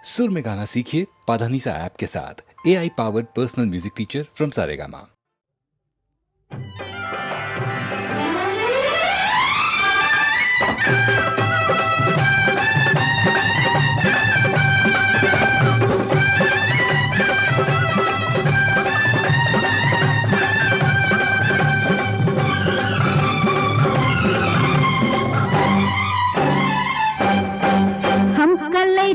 सुर में गाना सीखिए पाधानीसा ऐप के साथ। AI powered personal music teacher from Saregama.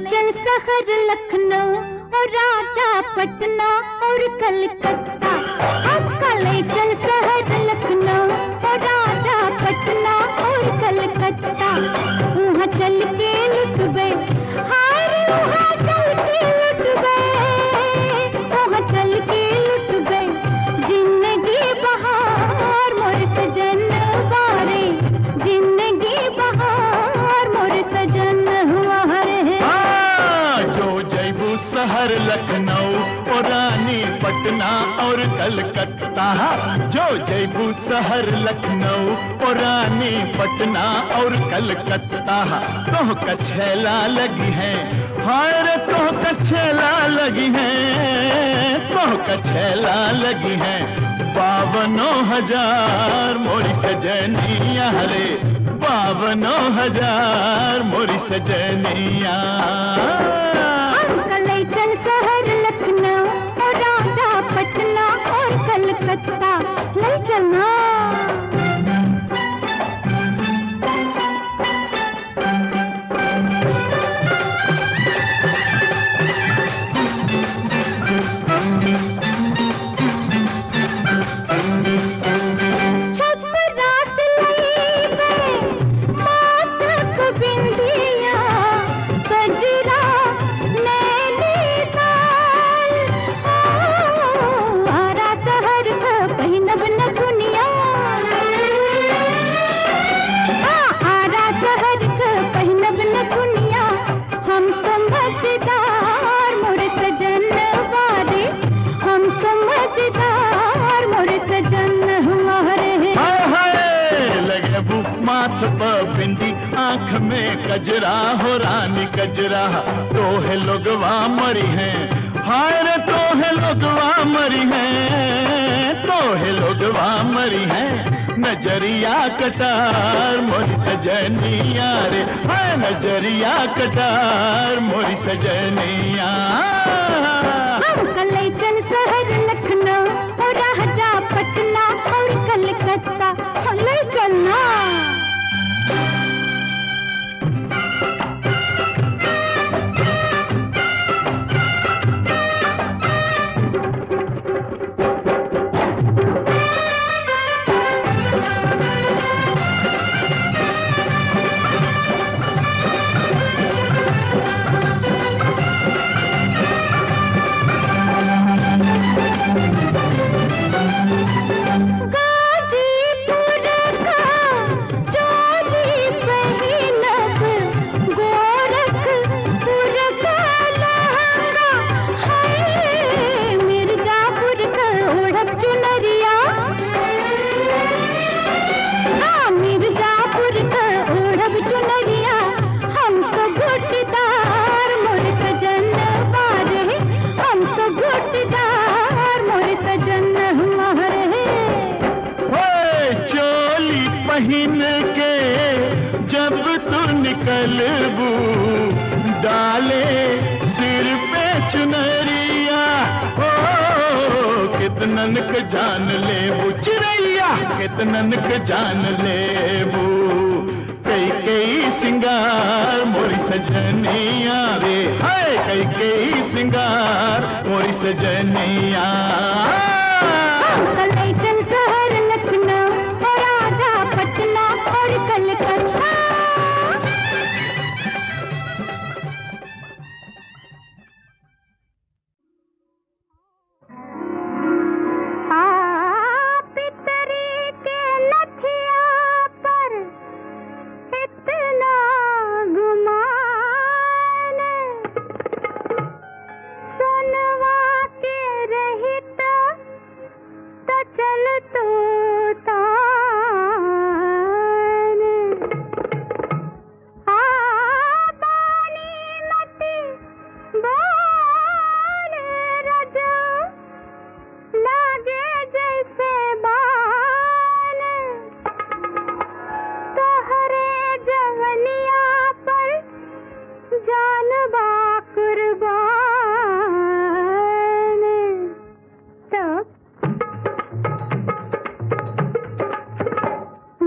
चल शहर लखनऊ और राजा पटना और कलकत्ता। हम कले चल शहर लखनऊ और राजा पटना और कलकत्ता। वहाँ चल के लुट गए, हाय वहाँ चल के लुट गए, वहाँ चल के लुट गए जिंदगी बहार मोर सजन बारे, जिंदगी बहार मोर सजन हुआ रे। शहर लखनऊ और रानी पटना और कलकत्ता। जो जयबू शहर लखनऊ और रानी पटना और कलकत्ता। तोह कछेला लगी है, हाय रे तोह कछेला लगी है, तोह कछेला लगी है 52,000 मोरी सजनिया रे, 52,000 मोरी सजनिया। चल शहर लखनऊ और राजा पटना और कलकत्ता। ले चलना बिंदी आंख में कजरा हो रानी कजरा। तो है लोगवा मरी है, हाय रे तो है लोगवा मरी है, तो है लोगवा मरी है नजरिया कटार मोरी सजनिया रे, हाय नजरिया कटार मोरी सजनिया। कले चल शहर लखनऊ और राजा पटना और कलकत्ता। ले चलना महीन के जब तू निकलबू डाले सिर पे चुनरिया। ओ कितनन के जान लेबू चिड़ैया, कितनन के जान लेबू। कई कई सिंगार मोरी सजनिया रे, हाय कई कई सिंगार मोरी सजनिया। चल शहर लखनऊ और राजा पटना और कलकत्ता। पितरी के लठिया पर इतना गुमान, सोनवा के रही बा कुर्बान तो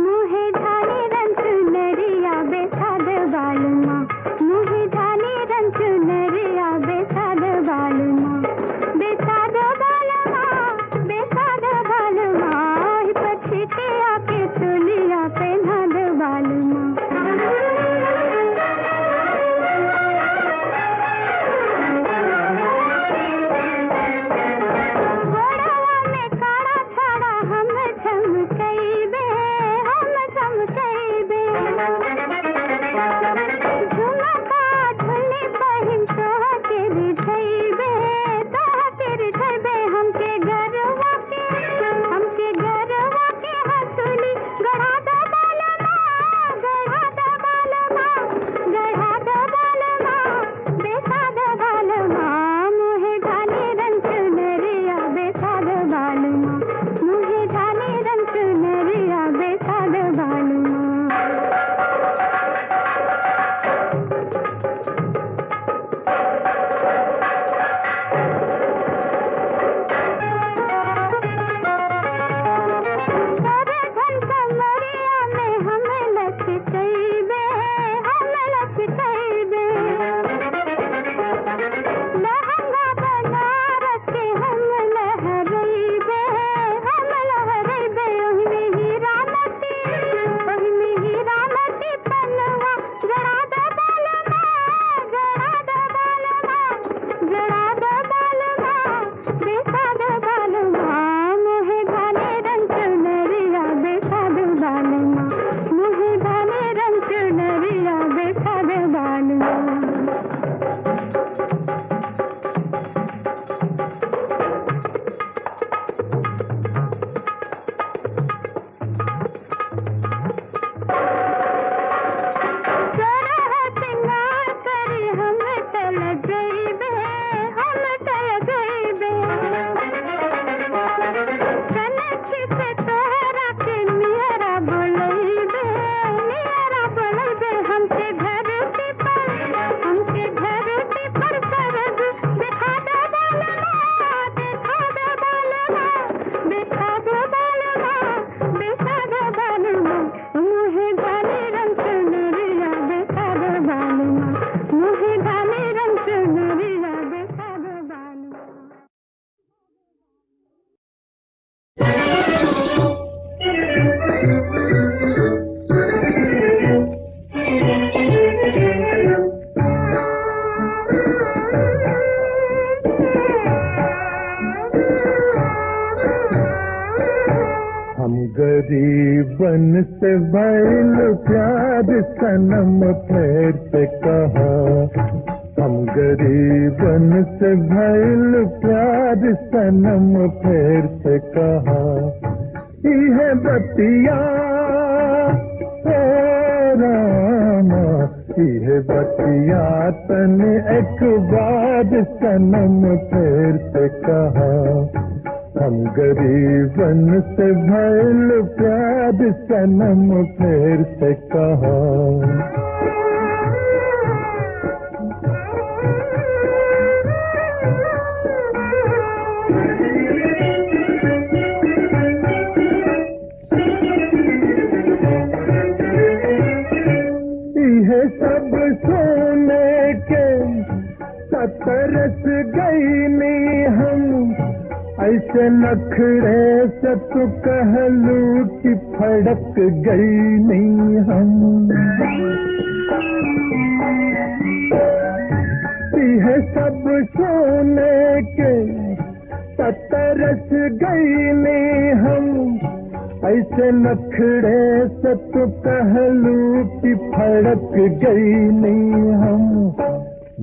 मुहे ढाले रंग नरिया बेसाद बालमा मुहे ढाले रंग नरिया बेसाद बालमा बेसाद बालमा बेसाद बालमा पछी के आके चुलिया पहना दे बालमा गरीबन से भइल प्यार सनम फिर से कहा हम गरीबन से भइल प्यार सनम फिर से कहा यह बतिया ओ रामा यह बतिया तन एक बार सनम फिर से कहा हम गरीबन से भइल प्यार सनम फिर से कहा यह सब सोने के तरस गई नहीं हम ऐसे नखरे से तू कहलू कि फड़क गई नहीं हम यह सब सोने के तरस गई नहीं हम ऐसे नखरे से तू कहलू कि फड़क गई नहीं हम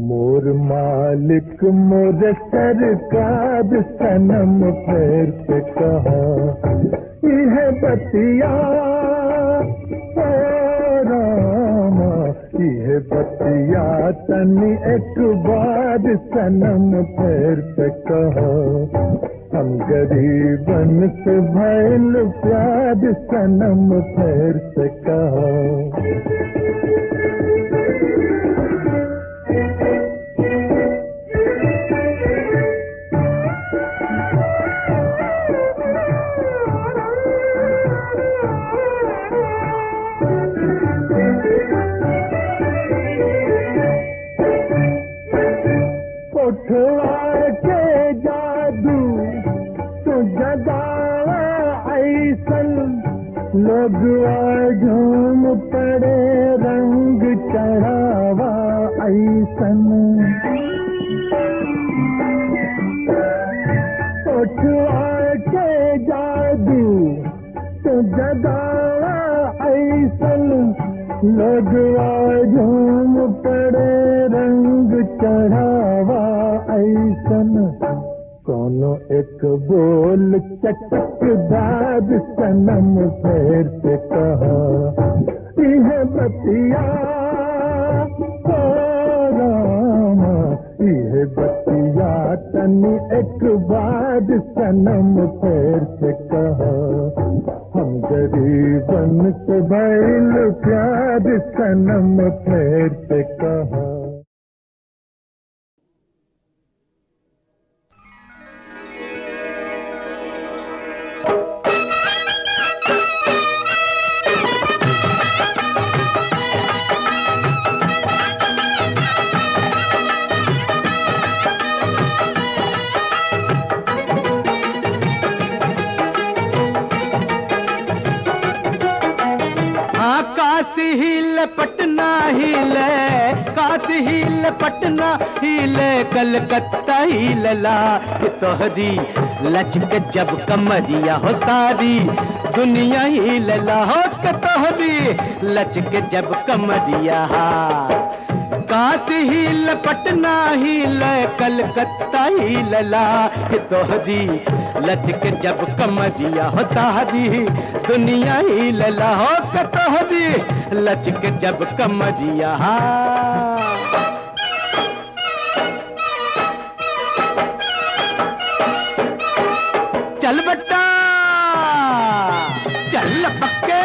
मोर मालिक मोर सरकार सनम फिर से कहा यह बतिया ओ रामा यह बतिया तनी एक बार सनम फिर से कहा हम गरीबन से भइल प्यार सनम फिर से कहा उठवा के जादू तू जगावा ऐसन लोगवा झूम पड़े रंग चढ़ावा ऐसन उठवा के जादू तो जगावा ऐसन लोगवा झूम पड़े रंग चढ़ावा ऐसन कोनो एक बोल चटकदार सनम फेर से कहा यह बतिया ओ रामा यह बतिया तनी एक बार सनम फेर से कहा हम गरीबन से भइल प्यार सनम फेर से कहा। पटना हिले काशी हिले पटना हिले कलकत्ता हिलला तोहरी लचक जब कमरिया हो सारी दुनिया हिलला हो तोहरी लचक जब कमरिया काशी हिले पटना हिले कलकत्ता हिलला तोहरी लचक जब कमरिया हो सारी दुनिया हिलला हो तोहरी लचक जब कमरिया। चल बट्टा चल पक्के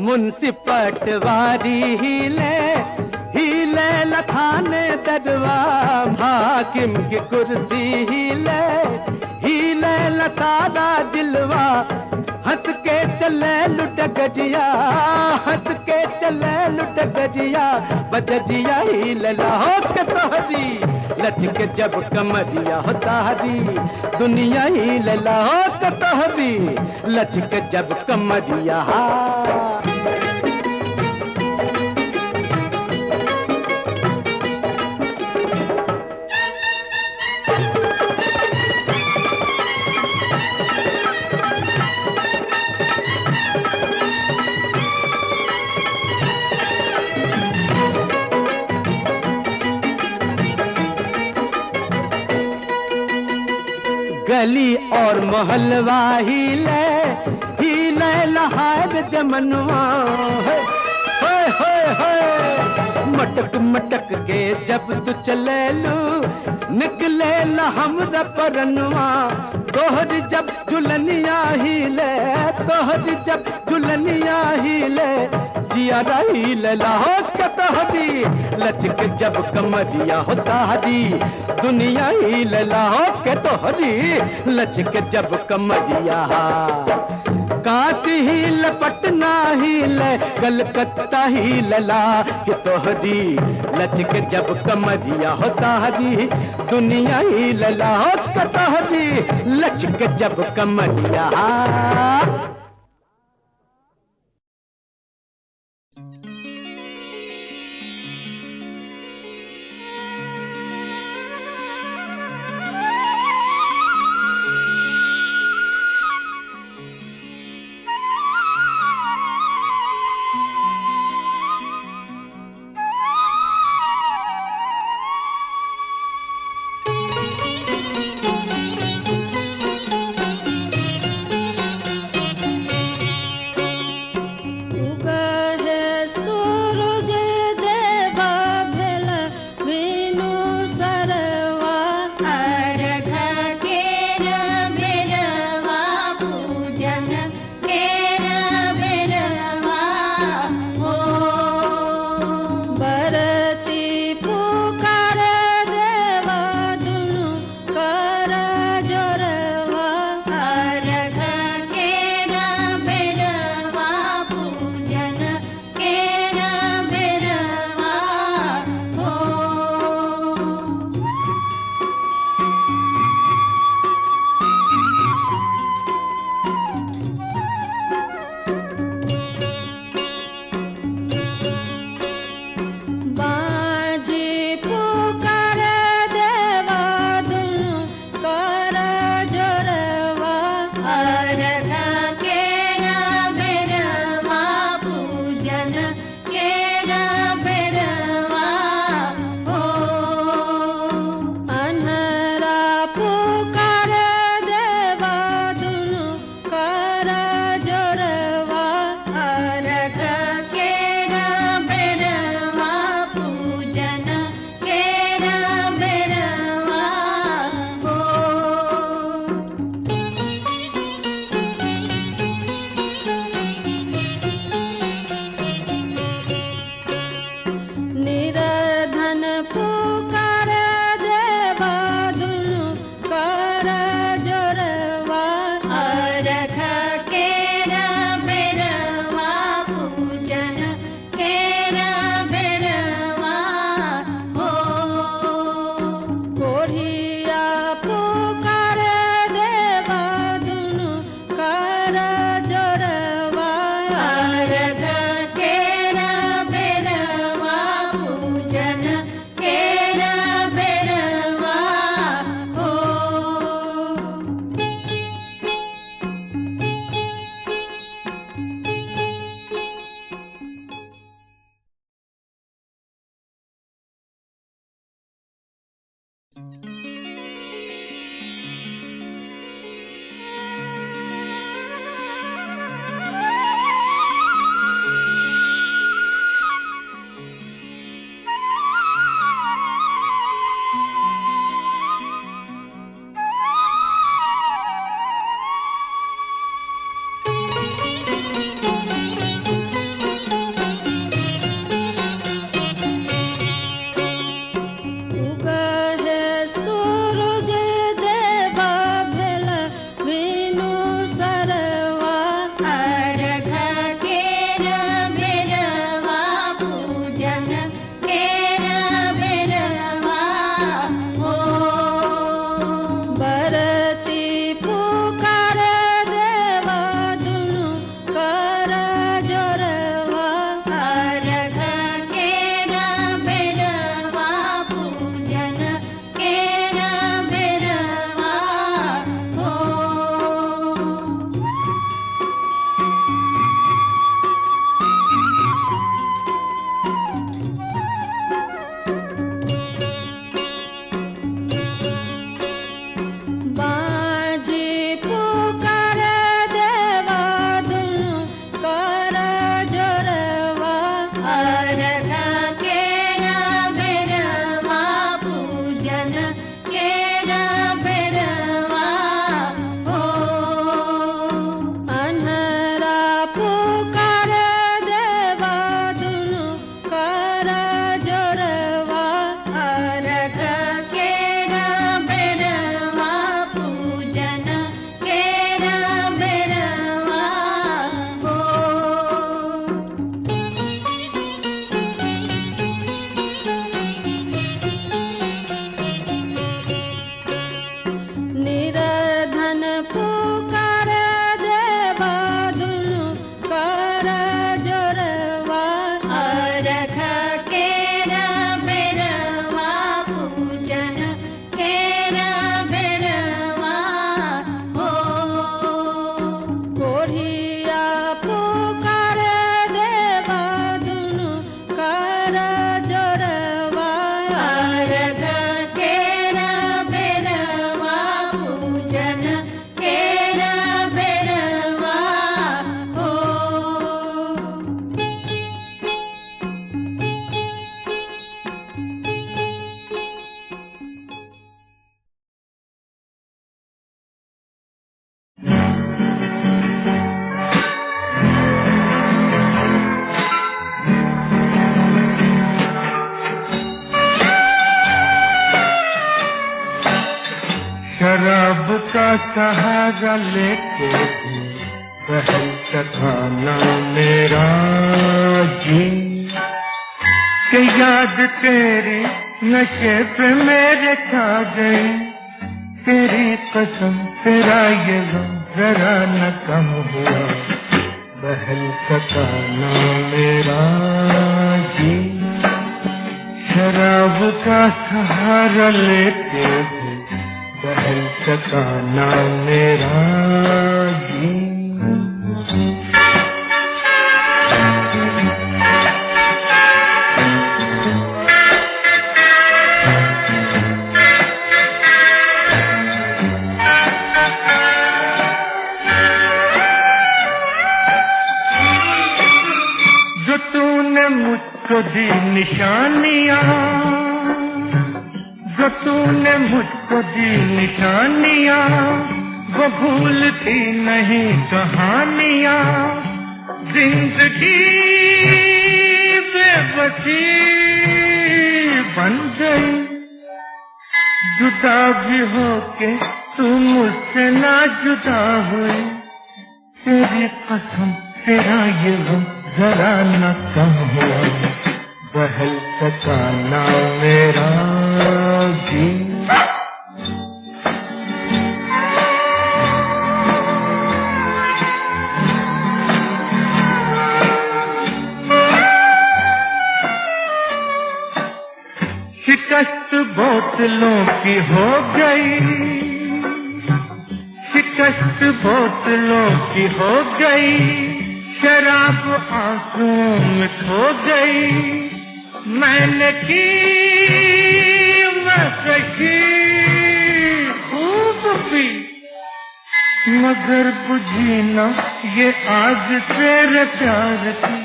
मुंशी पटवारी हिले हिले लखाने दरवा हाकिम की कुर्सी हिले हिले लसादा जिलवा हंस के चले लुट गजिया हंस के चले लुट गजिया बजजिया हिले हो के तोहरी लचक जब कमरिया हो तारी दुनिया हिले हो के तोहरी लचक जब कमरिया। गली और मोहल्ला हिले हिले लहार जमनवा मटक मटक के जब तू चले लू निकले हमरा परनवा तोहरी जब झुलनिया हिले तोहरी जब झुलनिया हिले जिया रही लहो के तोहरी लचक जब कमरिया हो तारी दुनिया ही लहो के तोहरी लचक जब कमरिया। काशी हिल पटना हिल कलकत्ता हिलला के तोहरी लचक जब कमरिया हो तारी दुनिया ही लहो के तोहरी लचक जब कमरिया। सहारा लेके भी बहल सका ना मेरा जी कि याद तेरी नशे पे मेरे छा गई तेरी कसम तेरा ये गम जरा न कम हुआ बहल सका ना मेरा जी शराब का सहारा लेके भी बहल सका ना मेरा जी जो तूने मुझको दी निशानियाँ जो तूने मुझको दी निशानियाँ वो भूलती नहीं कहानियाँ जिंदगी बेबसी बन गई जुदा भी होके तू मुझसे ना जुदा हुई तेरी कसम तेरा ये गम जरा न कम हुआ बहल सका ना मेरा जी शिकस्त बोतलों की हो गई शिकस्त बोतलों की हो गई शराब आंसुओं में खो गई मैंने की मैं कशी खूब पी मगर बुझी न ये आग तेरे प्यार की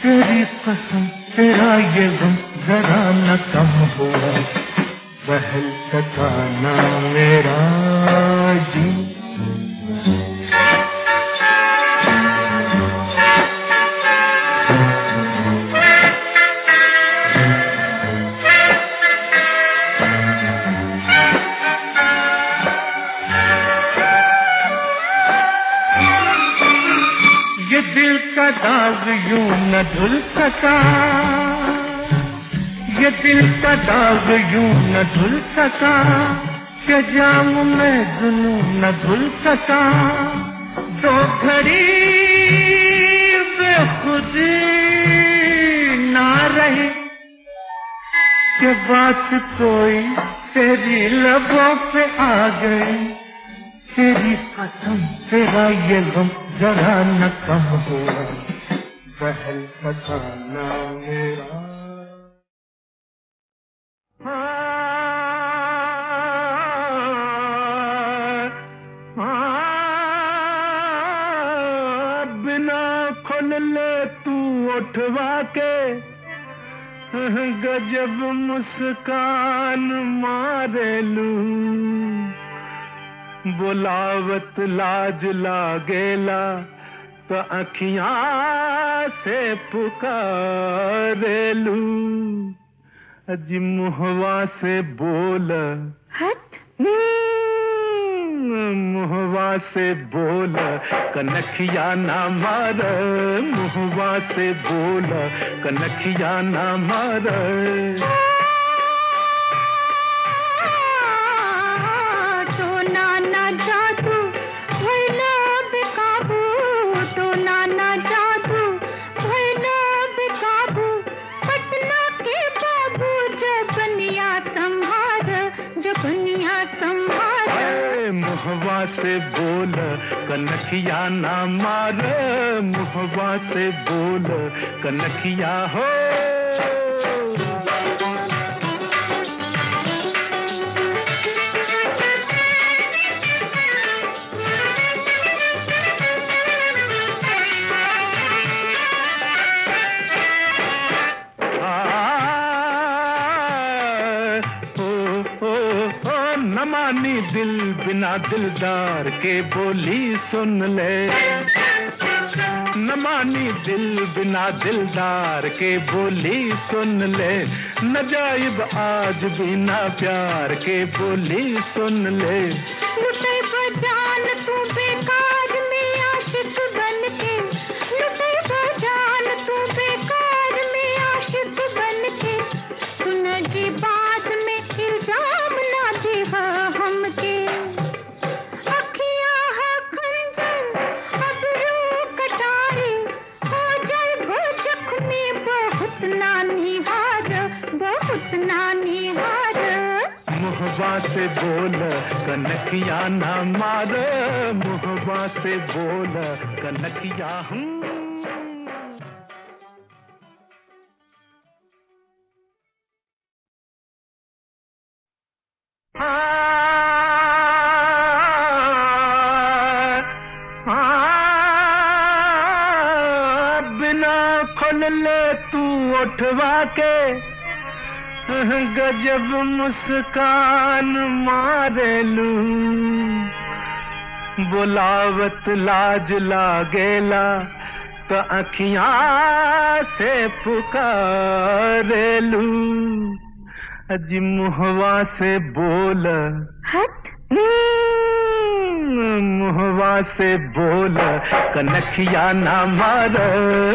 तेरी कसम तेरा ये गम जरा न कम हुआ बहल सका ना मेरा जी दिल का दाग यूं न धुल सका ये दिल का दाग यूं न धुल सका कि जाम में जुनून न धुल सका दो घड़ी बेखुदी ना रही कि बात कोई तेरी लबों पे आ गई तेरी कसम तेरा ये गम जरा न कम हुआ बहल सका ना मेरा बिना खोल ले तू उठवा के गजब मुस्कान मारे लू बुलावत लाज लागेला तो अखियां से पुकारेलू अजी मुहवा से बोल हट मुहवा से बोल कनखिया ना मार मुहवा से बोल कनखिया ना मार मुहवा से बोल कनखिया ना मार मुहवा से बोल कनखिया हो न मानी दिल बिना दिलदार के बोली सुन ले न मानी दिल बिना दिलदार के बोली सुन ले न जाइब आज बिना प्यार के बोली सुन ले से बोल कनखिया ना मार, मुहवा से बोल कनखिया हूँ। बिना खोल ले तू उठवा के गजब मुस्कान मारेलू, बुलावत लाज लागेला तो अखियां से पुकारेलू। अजी मुहवा से बोल, हट मुहवा से बोल कनखिया ना मार,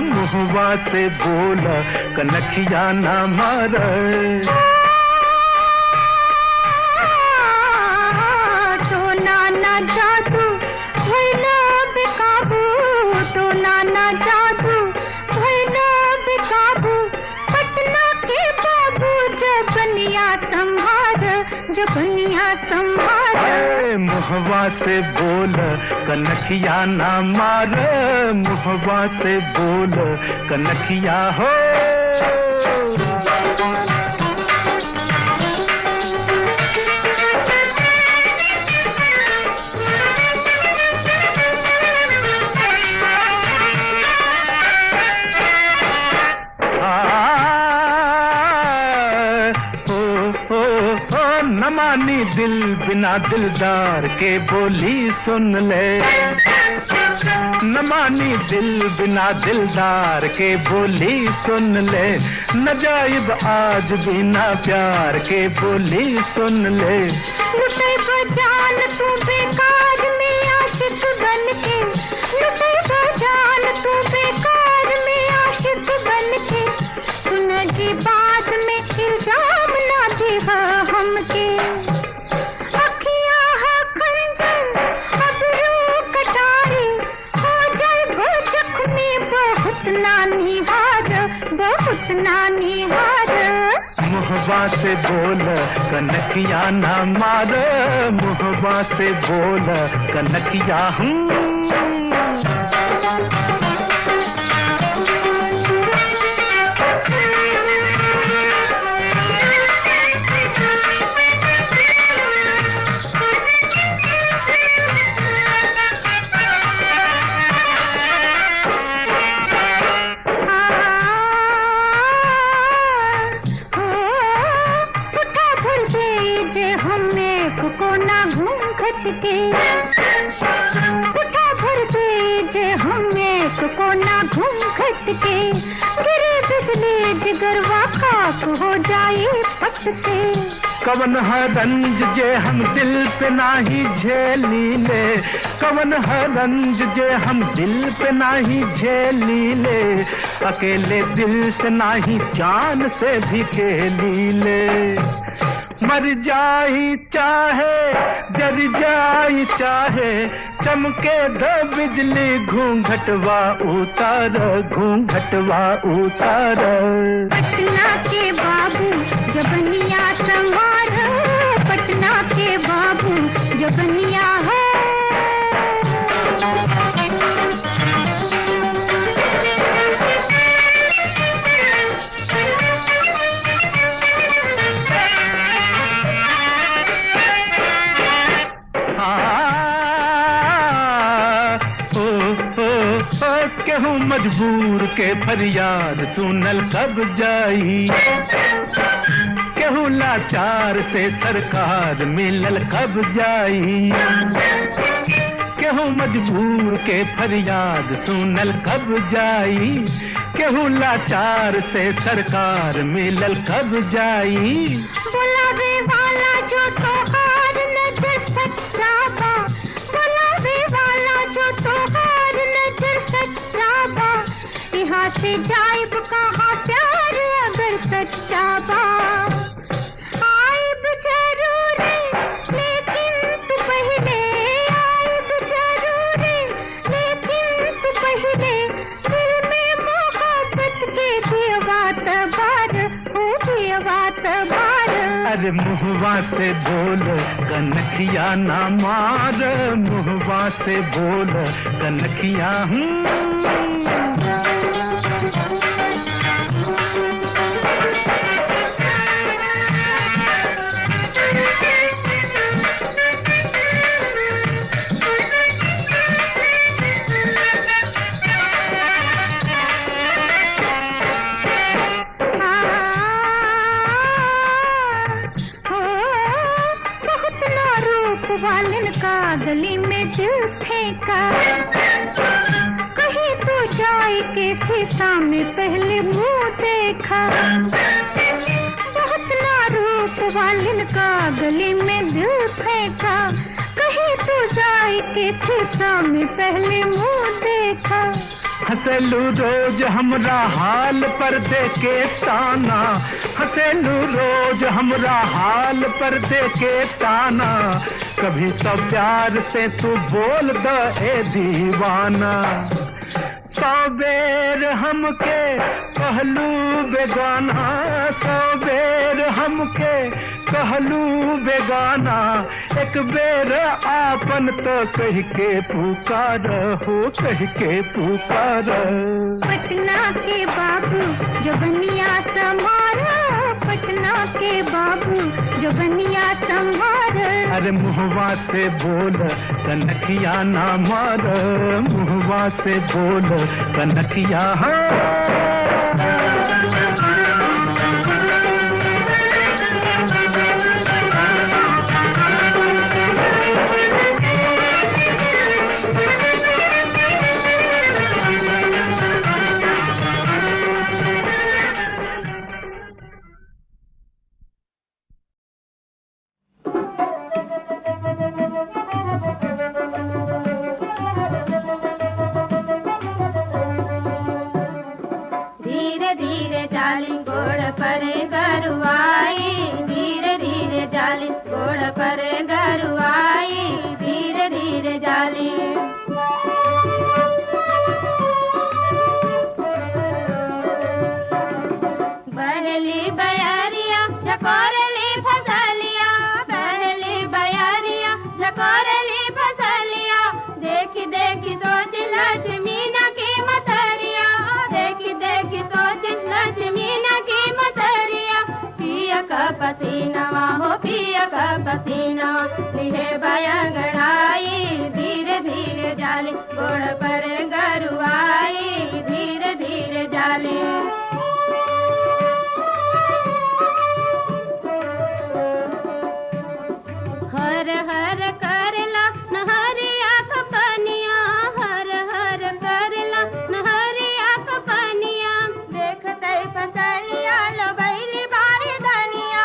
मुहवा से बोल कनखिया ना मार। तो नाना जादू भइला बेकाबू, तो नाना जादू भइला बेकाबू, पटना के बाबू जबनिया संभार, जबनिया संभार। मुहवा से बोल कनखिया ना मार, मुहवा से बोल कनखिया हो। न मानी दिल बिना दिलदार के बोली सुन ले, न मानी दिल बिना दिलदार के बोली सुन ले, नजायब आज बिना प्यार के बोली सुन ले। लुटे बजान तू बेकार में आशिक बन के, लुटे बजान तू बेकार में आशिक बन के, सुन जी बात में इल्जाम ना दे हमके। अखियां है खंजर अब रू कटारी, हो जाए वो जख्मी बहुत नानी हार, बहुत नानी हार। मुहवा से बोल कनखिया ना मार, मुहवा से बोल कनखिया हूँ। उठा भर दे जे हमें कोना घूम खट के, गिरे बिजली जिगरवा खाक हो जाए पट से। कवन है रंज जे हम दिल पे नाही झेली ले, कवन है रंज जे हम दिल पे नाही झेली ले, अकेले दिल से नाही जान से भी खेली ले। मर जाई चाहे जर जाई चाहे, चमके दो बिजली घूंघटवा उतार, घूंघटवा उतार। पटना के बाबू जबनिया संवार, पटना के बाबू जबनिया है। केहूँ मजबूर के फरियाद सुनल कब जाई, केहूँ लाचार से सरकार मिलल कब जाई, केहूँ मजबूर के फरियाद सुनल कब जाई, केहूँ लाचार से सरकार मिलल कब जाई। बुलावे वाला जो तो हार न जर सच्चा बा, बुलावे वाला जो तो हार न जर सच्चा बा, यहाँ से जाइब कहाँ प्यार अगर सच्चा बा। आइब जरूर लेकिन तू पहले, आइब जरूर लेकिन तू पहले, दिल में मोहब्बत के दिया बात बार, हो दिया बात बार। अरे मुहवा से बोल कनखिया ना मार, मुहवा से बोल कनखिया। वालन का गली में दिल फेंका, कहीं तो जाए के शीशा में पहले मुंह देखा। बहुत ना रूप वालन का गली में दिल फेंका, कहीं तो जाए के शीशा में पहले मुंह देखा। हंसलू रोज हमरा हाल पर देके ताना, हंसलू रोज हमरा हाल पर देके ताना। कभी तो प्यार से तू बोल दे ए दीवाना। सौ बेर हमके कहलू बेगाना, सौ बेर हमके कहलू बेगाना। एक बेर आपन तो कह के पुकार हो, कह के पुकार। पटना के बाबू जोगनिया संभारा, पटना के बाबू जोगनिया संभारा। अरे मुहवा से बोल कनखिया ना मार, मुहवा से बोल कनखिया। घोड़ पर गरुआई, धीरे धीरे जाली। बहली बयारिया झकोरली फसलिया, बहली बयारिया झकोरली फसलिया। देखी देखी सोच लक्ष्मी न की मतरिया, देखी देखी सोच लक्ष्मी न की मतरिया। पिया का पसीनावा हो पिया का पसीना, लिहे बयंगड़ाई, धीरे धीरे जाली। घोड़ पर गरुआई, धीरे धीरे जाली। हर हर करला नहरिया का पनिया, हर हर करला नहरिया का पनिया। देखते फसलिया लो बैली बारी धनिया,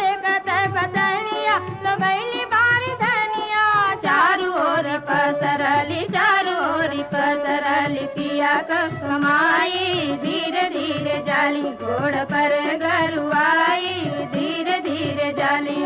देखते फसलिया लो बैली बारी धनिया। चारू ओर पसरली, चारू ओर पसरली पिया का कमाई, धीरे धीरे जाली। घोड़ पर गरुआई, धीरे धीरे जाली।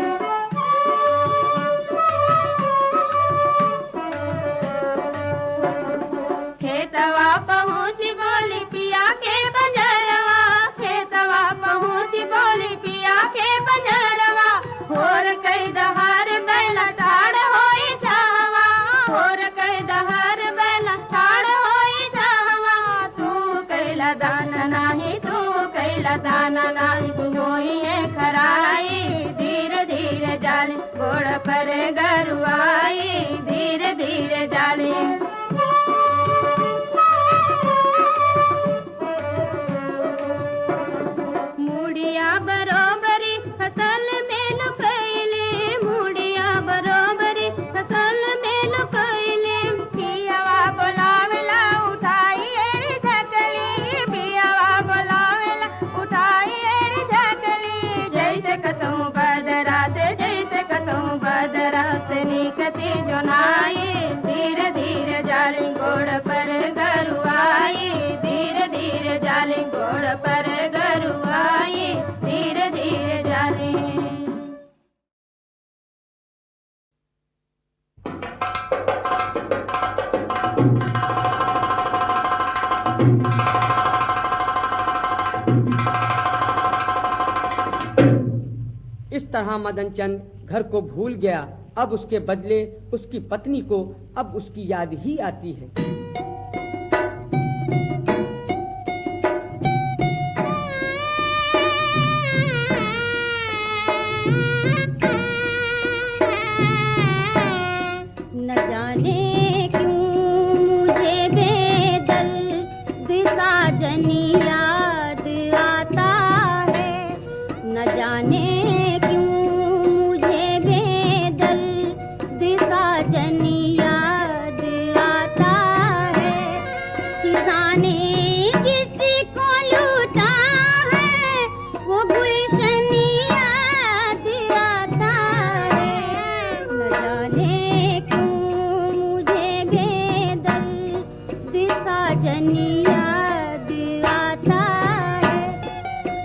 खेतवा पहुँच बोली पिया के बंजरवा, खेतवा पहुँच बोली पिया के बंजरवा। होर कई दहार बैला ठाड़ होई छावा, होर कई दहार बैला ठाड़ होई छावा। तू कैला दाना नाही, तू कैला दाना नाही, होई है खराई, धीरे धीरे जाली। घोड़ पर गरुआई, धीरे धीरे जाली। मुड़िया बरोबरी फसल में लुकैले, मुड़िया बरोबरी फसल में लुकैले। पियावा बोलावेला उठाई एड़ी झकली, पियावा बोलावेला उठाई एड़ी झकली। जैसे कतहूँ बदरा से, जैसे कतहूँ बदरा से निकसी जोनाई, धीरे धीरे जाली। घोड़ पर गरुआई, धीरे धीरे जाली। घोड़ पर गरुआई, धीरे धीरे जाली। इस तरह मदन चंद घर को भूल गया। अब उसके बदले उसकी पत्नी को अब उसकी याद ही आती है। न जाने क्यों मुझे बेदर्द साजनी याद आता है। न जाने साजनी याद आता है। किसाने जिसको लूटा है वो गुलशन याद आता है। न जाने क्यों मुझे बेदर्द साजनी याद आता है।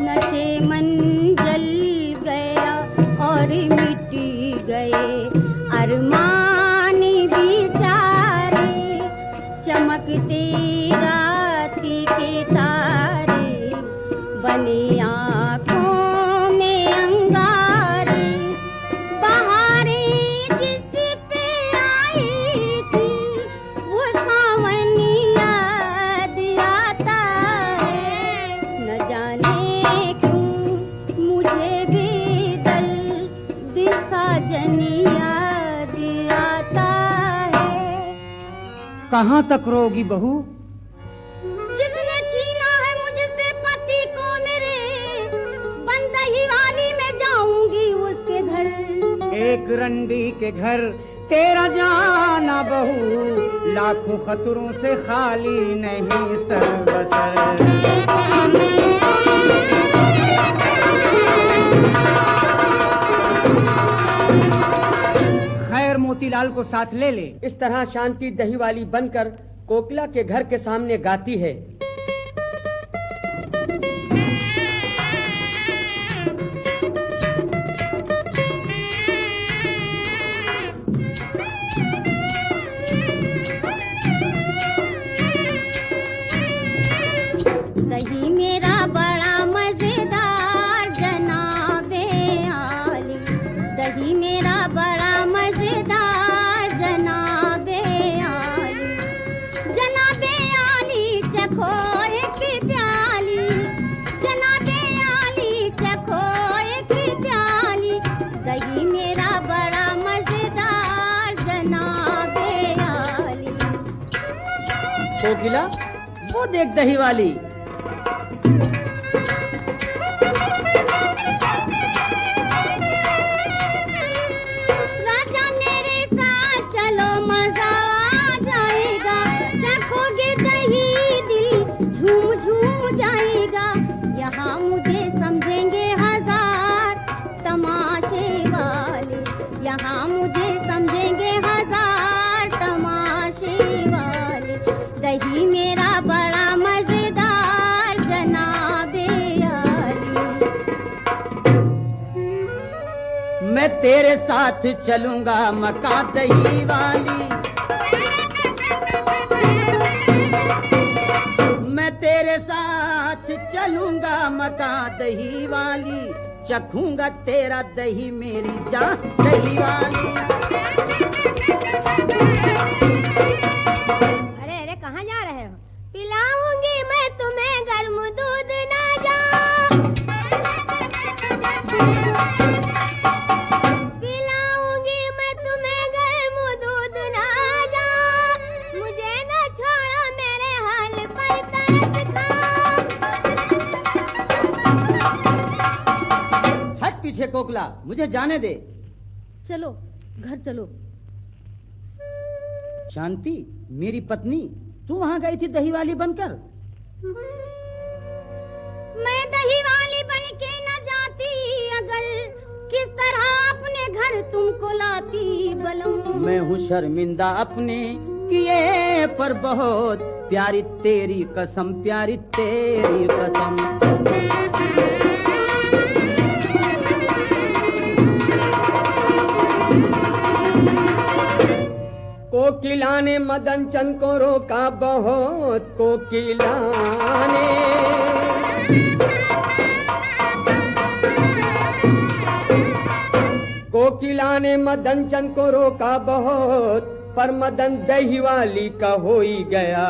नशे मन जल गया और मिट गए अरमानी बिचारे। चमकते राती के तारे बने आँखों में अंगारे। बहारे जिस पे आई थी वो सावन याद आता है। न जाने क्यों मुझे भी दर्द साजनी कहाँ तक रोगी बहू? जिसने छीना है मुझसे पति को मेरे, बंदही वाली में जाऊंगी उसके घर। एक रंडी के घर तेरा जाना बहू, लाखों खतरों से खाली नहीं सर बसर। मोतीलाल को साथ ले ले। इस तरह शांति दही वाली बनकर कोकिला के घर के सामने गाती है। दही मेरा बड़ा मजेदार जनाबे आली। दही मेरा बड़ा मजेदार जनाबे आली। जनाबे आली चखो एक प्याली। जनाबे आली चखो एक प्याली। दही मेरा बड़ा मजेदार जनाबे आली। कोकिला वो देख दही वाली। राजा मेरे साथ चलो मजा आ जाएगा। चखोगे दही दिल झूम झूम जाएगा। यहाँ मुझे समझेंगे हजार तमाशे वाले। यहाँ मुझे समझेंगे हजार तमाशे वाले। दही मेरा बड़ा मजेदार जनाबे आली। मैं तेरे साथ चलूंगा मका दही वाली। मैं तेरे साथ चलूंगा मका दही वाली। चखूंगा तेरा दही मेरी जान दही वाली। अरे अरे कहाँ जा रहे हो? पिलाऊंगी मैं तुम्हें गर्म दूध ना जा। पिलाऊंगी मैं तुम्हें गर्म दूध ना जा। मुझे न छोड़ो मेरे हाल पर तरस खा। हट पीछे कोकिला, मुझे जाने दे। चलो घर चलो। शांति मेरी पत्नी, तू वहाँ गई थी दही वाली बनकर? मैं दही वाली बन के न जाती अगर, किस तरह अपने घर तुमको लाती बलम। मैं हूँ शर्मिंदा अपने किए पर बहुत, प्यारी तेरी कसम प्यारी तेरी कसम। कोकिला ने मदन चंद को रोका बहुत। कोकिला ने कोकिला ने मदन चंद को रोका बहुत, पर मदन दही वाली का हो ही गया।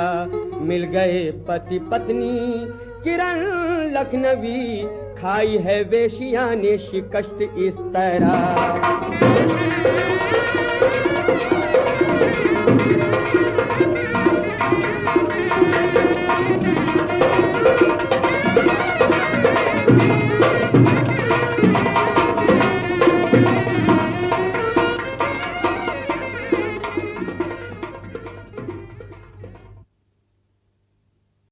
मिल गए पति पत्नी किरण लखनवी, खाई है वेशिया ने शिकस्त इस तरह।